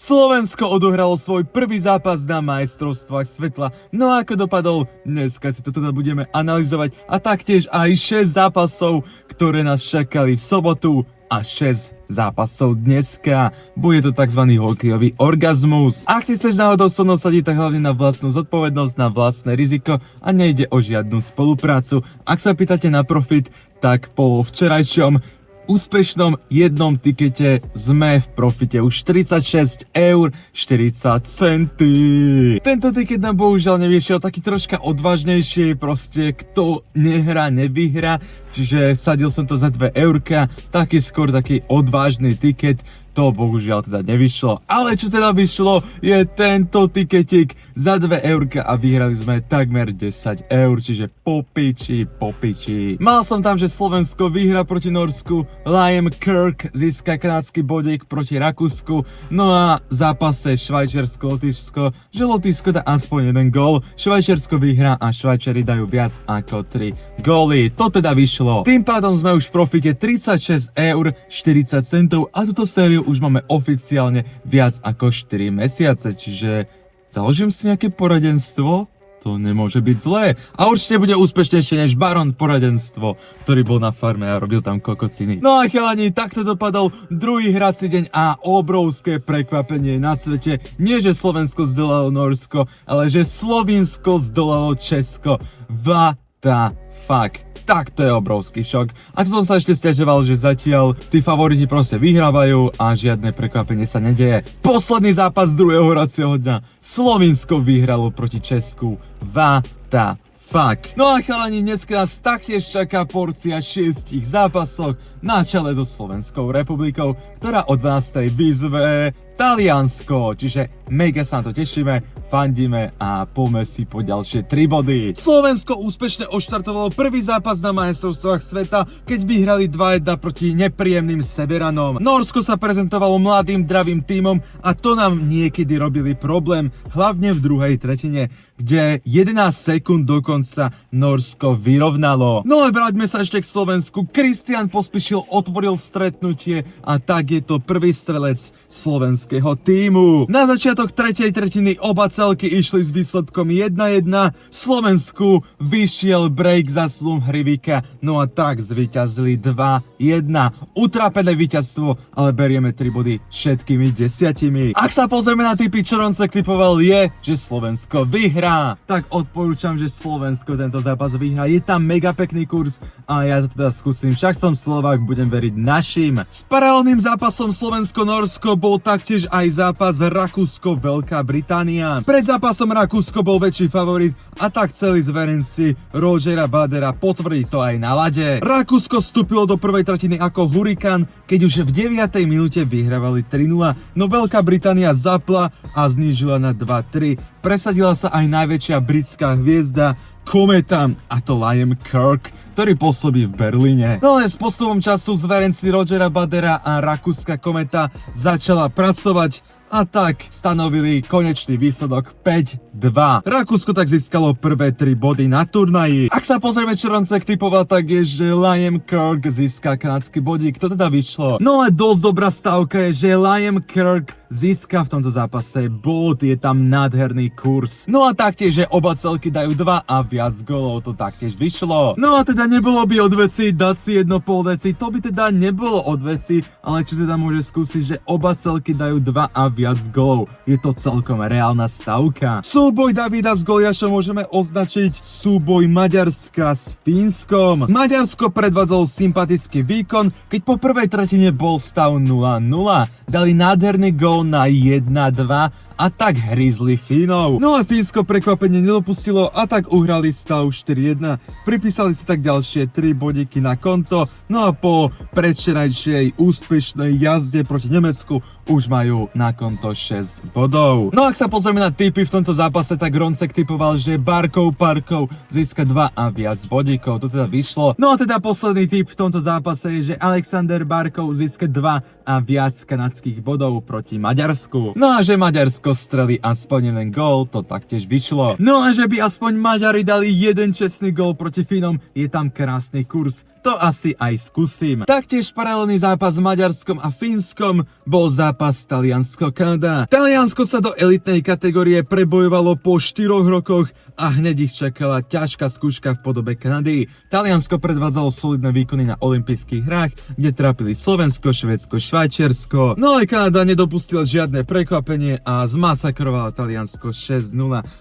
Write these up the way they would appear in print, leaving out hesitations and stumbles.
Slovensko odohralo svoj prvý zápas na majstrovstvách sveta. No a ako dopadol? Dneska si to teda budeme analyzovať a taktiež aj 6 zápasov, ktoré nás čakali v sobotu a 6 zápasov dneska. Bude to tzv. Hokejový orgazmus. Ak si chceš náhodou so mnou sadiť, tak hlavne na vlastnú zodpovednosť, na vlastné riziko a nejde o žiadnu spoluprácu. Ak sa pýtate na profit, tak po včerajšom úspešnom jednom tikete sme v profite už 46,40 €. Tento tiket nám bohužiaľ nevyšiel taký troška odvážnejšie, proste kto nehrá, nevyhrá, čiže sadil som to za 2 €, taký skôr taký odvážny tiket. To bohužiaľ teda nevyšlo, ale čo teda vyšlo je tento tiketik za 2 € a vyhrali sme takmer 10 €, čiže po piči. Mal som tam, že Slovensko vyhrá proti Norsku, Liam Kirk získa kanadský bodík proti Rakúsku, no a v zápase Švajčiarsko-Lotyšsko, že Lotyšsko dá aspoň jeden gól, Švajčiarsko vyhrá a Švajčiari dajú viac ako 3 góly. To teda vyšlo. Tým pádom sme už v profite 36,40 € a túto sériu už máme oficiálne viac ako 4 mesiace, čiže založím si nejaké poradenstvo? To nemôže byť zlé. A určite bude úspešnejšie než Baron poradenstvo, ktorý bol na farme a robil tam kokociny. No a chalani, takto dopadol druhý hrací deň a obrovské prekvapenie na svete. Nie, že Slovensko zdolalo Norsko, ale že Slovinsko zdolalo Česko. What the fuck? Tak to je obrovský šok. A to som sa ešte sťažoval, že zatiaľ tí favoriti proste vyhrávajú a žiadne prekvapenie sa nedeje. Posledný zápas druhého hracieho dňa. Slovinsko vyhralo proti Česku. What the fuck? No a chalani, dneska nás taktiež čaká porcia 6 zápasov na čele so Slovenskou republikou, ktorá o 12:00 vyzve Taliansko, čiže mega sa na to tešíme, fandíme a poďme si po ďalšie 3 body. Slovensko úspešne odštartovalo prvý zápas na majstrovstvách sveta, keď vyhrali 2-1 proti nepríjemným Severanom. Norsko sa prezentovalo mladým dravým tímom a to nám niekedy robili problém, hlavne v druhej tretine, kde 11 sekúnd dokonca Norsko vyrovnalo. No a vráťme sa ešte k Slovensku. Kristian Pospíšil otvoril stretnutie a tak je to prvý strelec slovenského tímu. Na začiatok tretej tretiny oba celky išli s výsledkom 1-1. Slovensku vyšiel break za slum Hrivika, no a tak zvíťazili 2-1. Utrápené víťazstvo, ale berieme 3 body všetkými 10. Ak sa pozrieme na tipy, čo Roncek typoval je, že Slovensko vyhrá. Tak odporúčam, že Slovensko tento zápas vyhrá. Je tam mega pekný kurz a ja to teda skúsim. Však som Slovák, budem veriť našim. S paralelným zápasom Slovensko-Norsko bol taktiež aj zápas Rakúsko-Veľká Británia. Pred zápasom Rakúsko bol väčší favorit a tak chceli zverenci Rogera Badera potvrdiť to aj na lade. Rakúsko vstúpilo do prvej tretiny ako hurikán, keď už v 9. minúte vyhrávali 3-0, no Veľká Británia zapla a znížila na 2-3. Presadila sa aj najväčšia britská hviezda Kometa, a to Liam Kirk, ktorý pôsobí v Berlíne. No ale s postupom času zverenci Rogera Badera a rakúska Kometa začala pracovať a tak stanovili konečný výsledok 5-2. Rakúsko tak získalo prvé 3 body na turnaji. Ak sa pozrieme, čo Roncek typoval, tak je, že Liam Kirk získa kanadský bodík. To teda vyšlo. No ale dosť dobrá stavka je, že Liam Kirk získa v tomto zápase bod, je tam nádherný kurz. No a taktiež, že oba celky dajú 2 a viac golov, to taktiež vyšlo. No a teda nebolo by od veci dať si 1,5 deci, to by teda nebolo od veci, ale čo teda môže skúsiť, že oba celky dajú 2 a viac golov. Je to celkom reálna stavka. Súboj Davida s Goliášom môžeme označiť súboj Maďarska s Fínskom. Maďarsko predvádzalo sympatický výkon, keď po prvej tretine bol stav 0-0. Dali nádherný gól na 1-2 a tak hrízli Fínov. No a Fínsko prekvapenie nedopustilo a tak uhrali stav 4-1. Pripísali si tak ďalšie 3 bodíky na konto, no a po predvčerajšej úspešnej jazde proti Nemecku už majú na konto 6 bodov. No ak sa pozrieme na tipy v tomto zápase, tak Roncek typoval, že Parkov získa 2 a viac bodíkov. To teda vyšlo. No a teda posledný tip v tomto zápase je, že Alexander Barkov získa 2 a viac kanadských bodov proti Maďarsku. No a že Maďarsko strelí aspoň jeden gól, to taktiež vyšlo. No a že by aspoň Maďari dali jeden čestný gól proti Fínom, je tam krásny kurz. To asi aj skúsim. Taktiež paralelný zápas s Maďarskom a Fínskom bol zápas zápas Taliansko-Kanada. Taliansko sa do elitnej kategórie prebojovalo po 4 rokoch a hneď ich čakala ťažká skúška v podobe Kanady. Taliansko predvádzalo solidné výkony na olympijských hrách, kde trápili Slovensko, Švédsko, Švajčiarsko. No ale Kanada nedopustila žiadne prekvapenie a zmasakrovala Taliansko 6-0.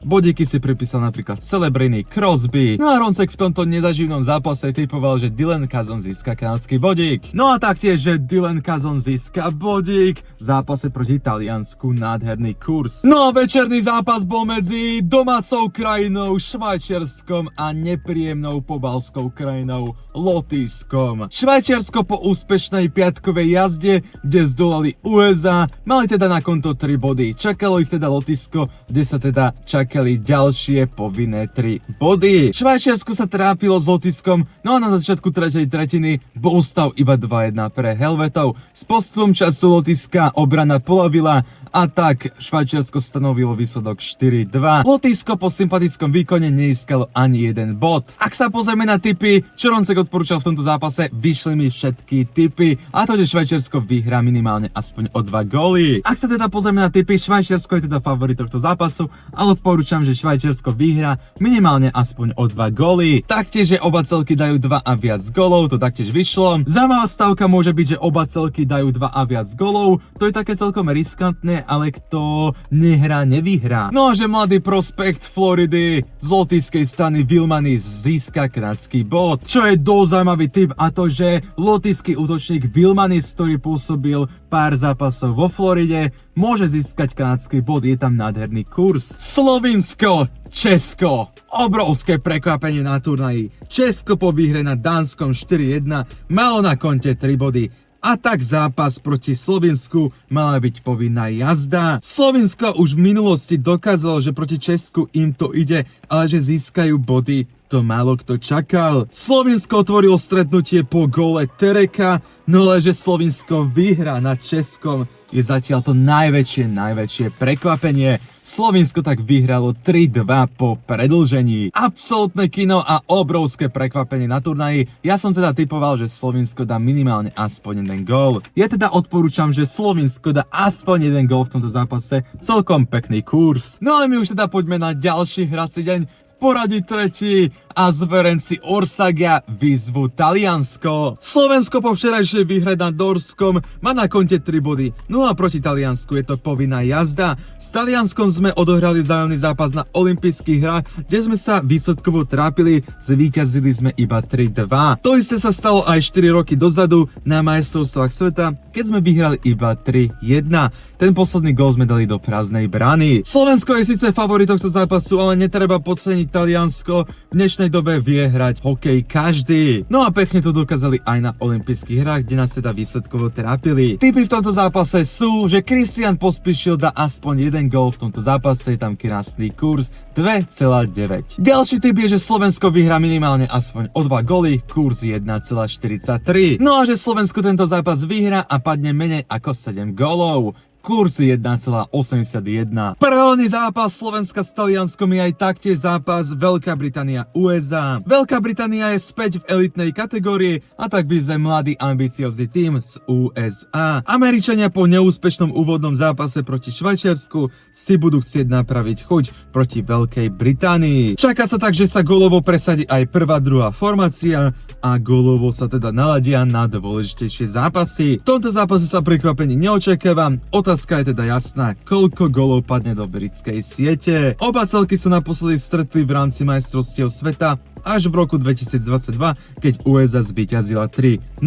Bodíky si pripísal napríklad Celebrini, Crosby. No a Roncek v tomto nezaživnom zápase typoval, že Dylan Kazon získa kanadský bodík. No a taktiež, že Dylan Kazon získa bodík v zápase proti Taliansku, nádherný kurz. No a večerný zápas bol medzi domácou krajinou Švajčiarskom a nepríjemnou pobalskou krajinou Lotyšskom. Švajčiarsko po úspešnej piatkovej jazde, kde zdolali USA, mali teda na konto 3 body. Čakalo ich teda Lotyšsko, kde sa teda čakali ďalšie povinné 3 body. Švajčiarsko sa trápilo s Lotyšskom, no a na začiatku tretej tretiny bol stav iba 2-1 pre Helvetov. S postupom času Lotyšská obrana polavila a tak Švajčiarsko stanovilo výsledok 4-2. Lotyšsko po sympatickom výkone neískalo ani jeden bod. Ak sa pozrieme na tipy, čo Roncek odporúčal v tomto zápase, vyšli mi všetky tipy a to, že Švajčiarsko vyhrá minimálne aspoň o 2 góly. Ak sa teda pozrieme na tipy, Švajčiarsko je teda favorit tohto zápasu, ale odporúčam, že Švajčiarsko vyhrá minimálne aspoň o 2 góly. Taktiež, že oba celky dajú 2 a viac gólov, to taktiež vyšlo. Zaujímavá stavka môže byť, že oba celky dajú 2 a viac gólov, to je také celkom riskantné, ale kto nehrá, nevyhrá. No a že mladý prospekt Floridy z lotyšskej strany Vilmanis získa kanadský bod. Čo je dosť zaujímavý tip, a to, že lotyšský útočník Vilmanis, ktorý pôsobil pár zápasov vo Floride, môže získať kanadský bod, je tam nádherný kurz. Slovinsko, Česko, obrovské prekvapenie na turnaji. Česko po výhre nad Dánskom 4-1 malo na konte 3 body. A tak zápas proti Slovinsku mala byť povinná jazda. Slovinsko už v minulosti dokázalo, že proti Česku im to ide, ale že získajú body, to málo kto čakal. Slovinsko otvorilo stretnutie po góle Tereka, no ale že Slovinsko vyhrá nad Českom je zatiaľ to najväčšie prekvapenie. Slovinsko tak vyhralo 3-2 po predĺžení. Absolútne kino a obrovské prekvapenie na turnaji. Ja som teda typoval, že Slovinsko dá minimálne aspoň jeden gól. Ja teda odporúčam, že Slovinsko dá aspoň jeden gól v tomto zápase. Celkom pekný kurz. No ale my už teda poďme na ďalší hrací deň. Poradí tretí a zverenci Orsaga vyzvu Taliansko. Slovensko po včerajšej výhre nad Norskom má na konte 3 body, no a proti Taliansku je to povinná jazda. S Talianskom sme odohrali vzájomný zápas na olympijských hrách, kde sme sa výsledkovo trápili, zvíťazili sme iba 3-2. To isté sa stalo aj 4 roky dozadu na majstrovstvách sveta, keď sme vyhrali iba 3-1. Ten posledný gól sme dali do prázdnej brány. Slovensko je síce favorit tohto zápasu, ale netreba podceniť Taliansko. V dnešnej dobe vie hrať hokej každý. No a pekne to dokázali aj na olympijských hrách, kde nás teda výsledkovo trápili. Tipy v tomto zápase sú, že Kristian Pospíšil dá aspoň jeden gól v tomto zápase, je tam krásny kurz 2,9. Ďalší tip je, že Slovensko vyhrá minimálne aspoň o 2 góly, kurz 1,43. No a že Slovensko tento zápas vyhrá a padne menej ako 7 gólov. Kurs 1,81. Paralelný zápas Slovenska s Talianskom je aj taktiež zápas Veľká Británia USA. Veľká Británia je späť v elitnej kategórii a tak vyzve mladý ambiciózny tím z USA. Američania po neúspešnom úvodnom zápase proti Švajčiarsku si budú chcieť napraviť chuť proti Veľkej Británii. Čaká sa tak, že sa gólovo presadí aj prvá, druhá formácia a gólovo sa teda naladia na dôležitejšie zápasy. V tomto zápase sa prekvapenie neočakáva. Otázka je teda jasná, koľko gólov padne do britskej siete. Oba celky sa naposledy stretli v rámci majstrovstiev sveta až v roku 2022, keď USA zvíťazila 3-0.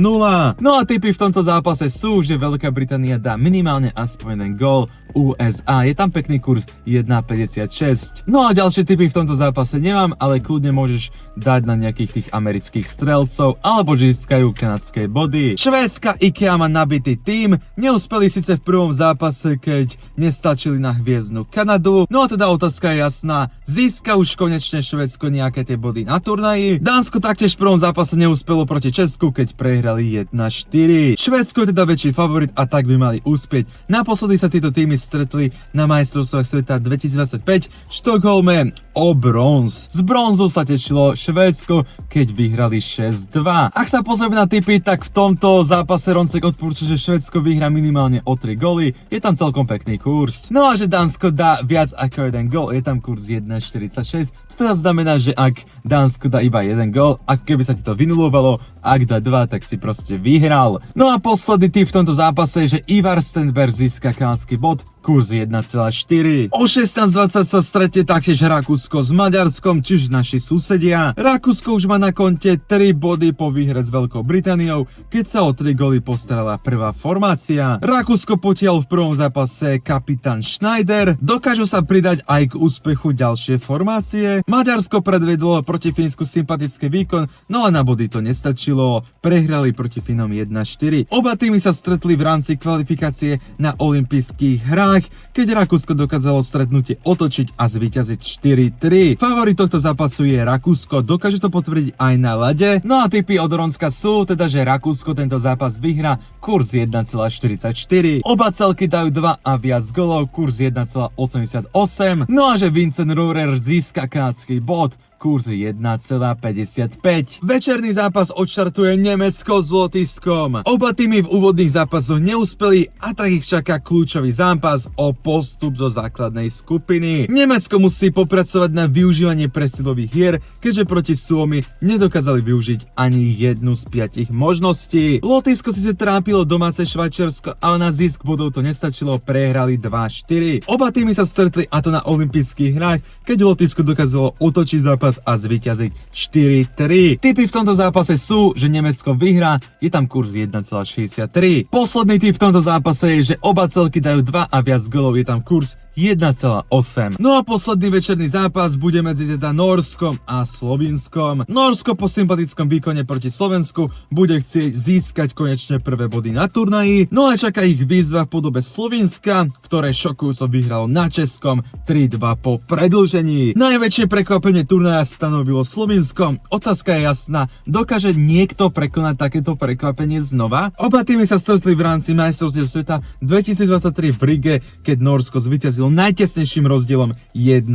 No a tipy v tomto zápase sú, že Veľká Británia dá minimálne aspoň jeden gól, USA je tam pekný kurz 1,56. No a ďalšie tipy v tomto zápase nemám, ale kľudne môžeš dať na nejakých tých amerických strelcov, alebo že získajú kanadské body. Švédska IKEA má nabitý tím, neúspeli síce v prvom zápase, keď nestačili na hviezdnu Kanadu, no a teda otázka je jasná, získa už konečne Švédsko nejaké tie body na turnaji. Dánsko taktiež v prvom zápase neúspelo proti Česku, keď prehrali 1-4. Švédsko je teda väčší favorit a tak by mali uspieť. Naposledy sa tieto týmy stretli na majstrovstvách sveta 2025 v Štokholme o bronz. Z bronzu sa tešilo Švédsko, keď vyhrali 6-2. Ak sa pozrieme na tipy, tak v tomto zápase Roncek odporúča, že Švédsko vyhrá minimálne o 3 góly. Je tam celkom pekný kurz. No a že Dánsko dá viac ako 1 gól, je tam kurz 1,46. To teda znamená, že ak Dánsko dá iba 1 gól, ak keby sa ti to vynulovalo, ak dá 2, tak si proste vyhral. No a posledný tip v tomto zápase je, že Ivar Stenberg získa kanadský bod, kurz 1,4. O 16:20 sa stretne taktiež Rakúsko s Maďarskom, čiže naši susedia. Rakúsko už má na konte 3 body po výhre s Veľkou Britániou, keď sa o 3 góly postarala prvá formácia. Rakúsko potiaľ v prvom zápase kapitán Schneider, dokážu sa pridať aj k úspechu ďalšie formácie. Maďarsko predvedlo proti Fínsku sympatický výkon, no ale na body to nestačilo. Prehrali proti Fínom 1-4. Oba týmy sa stretli v rámci kvalifikácie na olympijských hrách, keď Rakúsko dokázalo stretnutie otočiť a zvíťaziť 4-3. Favorit tohto zápasu je Rakúsko, dokáže to potvrdiť aj na ľade. No a tipy od Ronska sú teda, že Rakúsko tento zápas vyhrá, kurz 1,44. Oba celky dajú 2 a viac golov, kurz 1,88. No a že Vincent Rurer získa kanadský bod, kurz 1,55. Večerný zápas odštartuje Nemecko s Lotyšskom. Oba týmy v úvodných zápasoch neúspeli a tak ich čaká kľúčový zápas o postup zo základnej skupiny. Nemecko musí popracovať na využívanie presilových hier, keďže proti Suomi nedokázali využiť ani jednu z 5 možností. Lotyšsko si sa trápilo domáce Švajčiarsko, ale na zisk bodov to nestačilo, prehrali 2-4. Oba týmy sa stretli a to na olympijských hrách, keď Lotyšsko dokázalo otočiť zápas a zvíťaziť 4-3. Tipy v tomto zápase sú, že Nemecko vyhrá, je tam kurz 1,63. Posledný tip v tomto zápase je, že oba celky dajú 2 a viac golov, je tam kurz 1,8. No a posledný večerný zápas bude medzi teda Nórskom a Slovinskom. Nórsko po sympatickom výkone proti Slovensku bude chcieť získať konečne prvé body na turnaji, no a čaká ich výzva v podobe Slovinska, ktoré šokujúco vyhralo na Českom 3-2 po predĺžení. Najväčšie prekvapenie turnaja stanovilo Slovinsko. Otázka je jasná, dokáže niekto prekonať takéto prekvapenie znova? Oba týmy sa stretli v rámci majstrovstiev sveta 2023 v Rige, keď Nórsko zvíťazilo najtesnejším rozdielom 1-0.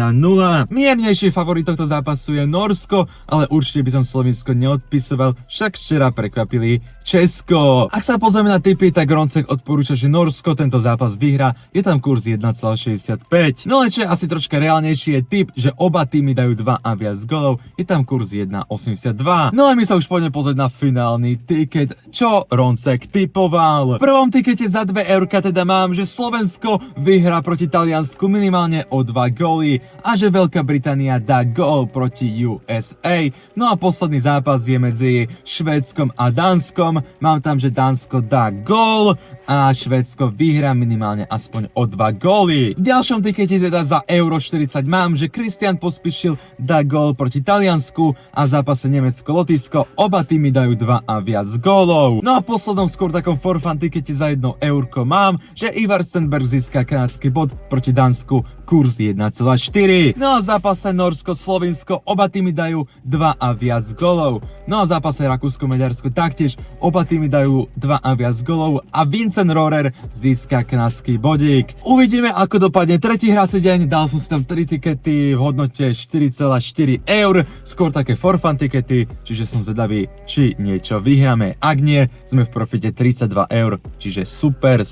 Miernejší favorit tohto zápasu je Nórsko, ale určite by som Slovinsko neodpisoval, však včera prekvapili Česko. Ak sa pozrieme na tipy, tak Roncek odporúča, že Nórsko tento zápas vyhrá, je tam kurz 1,65. No ale čo je asi troška reálnejší je tip, že oba týmy dajú 2 a viac golov, je tam kurz 1,82. No a my sa už poďme pozrieť na finálny tiket, čo Roncek typoval. V prvom tikete za 2 eurka teda mám, že Slovensko vyhrá proti Taliansku minimálne o 2 góly a že Veľká Británia dá gól proti USA. No a posledný zápas je medzi Švédskom a Dánskom. Mám tam, že Dánsko dá gól a Švédsko vyhrá minimálne aspoň o 2 góly. V ďalšom tikete teda za euro 40 mám, že Christian Pospíšil dá gól proti Taliansku a v zápase Nemecko-Lotyšsko oba týmy dajú 2 a viac gólov. No a v poslednom skôr takom for fun tikete za 1 eurko mám, že Ivar Stenberg získa kanadský bod proti Dánsku, kurz 1,4. No a v zápase Norsko-Slovinsko oba týmy dajú 2 a viac golov. No a v zápase Rakúsko-Maďarsko taktiež oba týmy dajú 2 a viac golov a Vincent Rohrer získa kanadský bodík. Uvidíme, ako dopadne tretí hrací deň, dal som si tam 3 tikety v hodnote 4,4 eur, skôr také for fun tikety, čiže som zvedavý, či niečo vyhráme. Ak nie, sme v profite 32 eur, čiže super.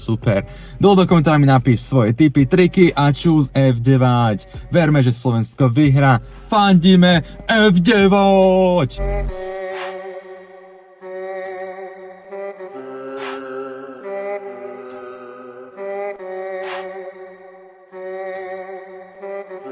Dole do komentára mi napíš svoje tipy, triky a čus F9. Verme, že Slovensko vyhrá. Fandíme F9!